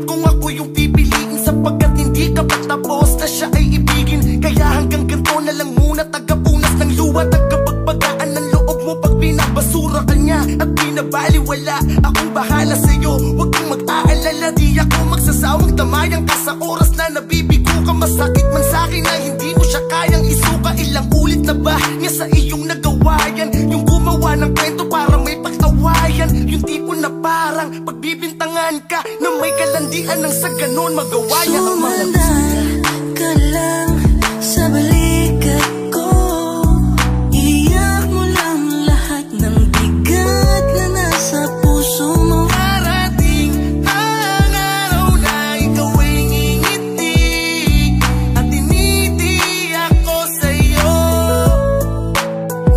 kung ako yung pipiliin, sapagkat hindi ka patapos na siya ay ibigin. Kaya hanggang ganito na lang muna, tagapunas ng luha, tagapagpagaan ng loob mo pag binabasura ka niya at binabaliwala. Akong bahala sa'yo, huwag kang mag-aalala, di ako magsasawang tamayang ka sa oras na nabibigo ka. Masakit man sa'kin na hindi mo siya kayang isuka. Ilang ulit na ba niya sa iyong nagawa yan? Yung gumawa ng kwento para may pag-awayan, yung tipo na parang pagbibintangan ka na may kalandian ng sa ganon magawa yan. Sumandal ka lang sa balikat ko, iyak mo lang lahat ng bigat na nasa puso mo. Darating ang araw na ikaw ay ngingiti at tinitiyak ko sa'yo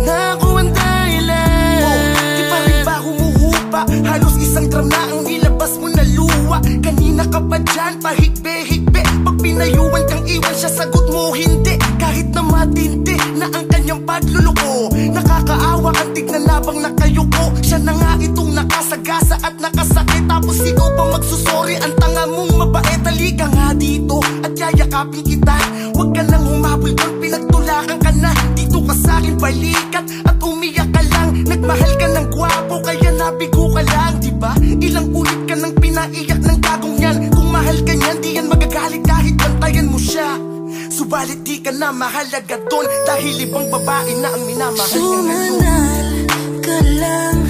na ako ang dahilan. Di pa rin ba humuhupa? Halos isang drum na ang nilabas mo na luwa. Kanina ka pa dyan, pahigbe-higbe. Pag pinayuan kang iwan siya, sagot mo hindi. Kahit na matindi na ang kanyang pagluluko, nakakaawa kang tignan labang nakayuko. Siya na nga itong nakasagasa at nakasakit, tapos ikaw pa magsusori. Ang tanga mong mabait, halika nga dito at yayakapin kita. Huwag ka nang humabol doon, pinagtulakan ka na. Dito ka sa'kin balikat at umiyak ka lang. Nagmahal ka ng gwapo kaya nabigo ka lang, diba? Ilang ulit ka nang pinaiyak ng gagong yan. Kung mahal ka niyan, di yan magagalit kahit bantayan mo siya. Subalit di ka na mahalaga doon dahil ibang babae na ang minamahal niya ngayon. Sumandal ka lang